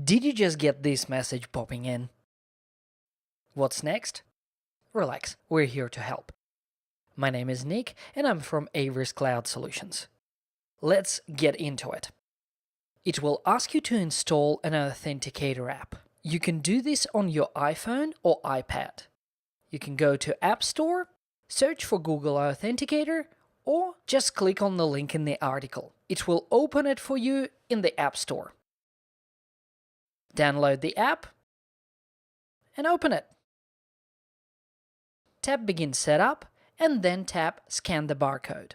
Did you just get this message popping in? What's next? Relax, we're here to help. My name is Nick and I'm from aVers Cloud Solutions. Let's get into it. It will ask you to install an Authenticator app. You can do this on your iPhone or iPad. You can go to App Store, search for Google Authenticator, or just click on the link in the article. It will open it for you in the App Store. Download the app and open it. Tap Begin Setup and then tap Scan the barcode.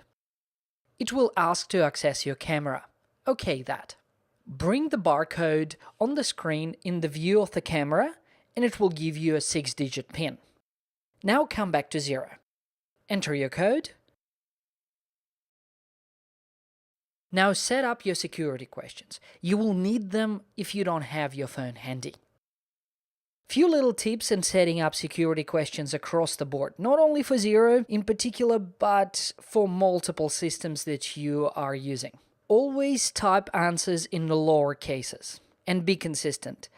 It will ask to access your camera. OK that. Bring the barcode on the screen in the view of the camera and it will give you a 6-digit PIN. Now come back to Xero. Enter your code. Now set up your security questions. You will need them if you don't have your phone handy. Few little tips in setting up security questions across the board, not only for Xero in particular, but for multiple systems that you are using. Always type answers in the lower cases and be consistent.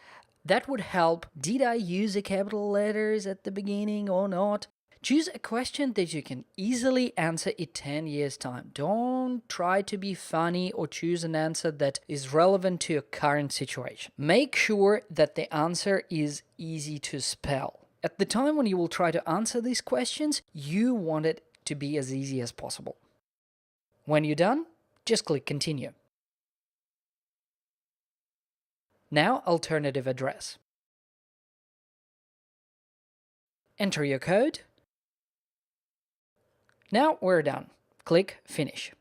That would help. Did I use the capital letters at the beginning or not? Choose a question that you can easily answer in 10 years' time. Don't try to be funny or choose an answer that is relevant to your current situation. Make sure that the answer is easy to spell. At the time when you will try to answer these questions, you want it to be as easy as possible. When you're done, just click Continue. Now, alternative address. Enter your code. Now we're done. Click Finish.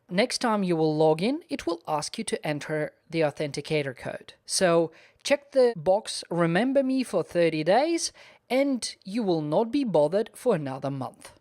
Next time you will log in, it will ask you to enter the Authenticator code. So check the box Remember Me for 30 days and you will not be bothered for another month.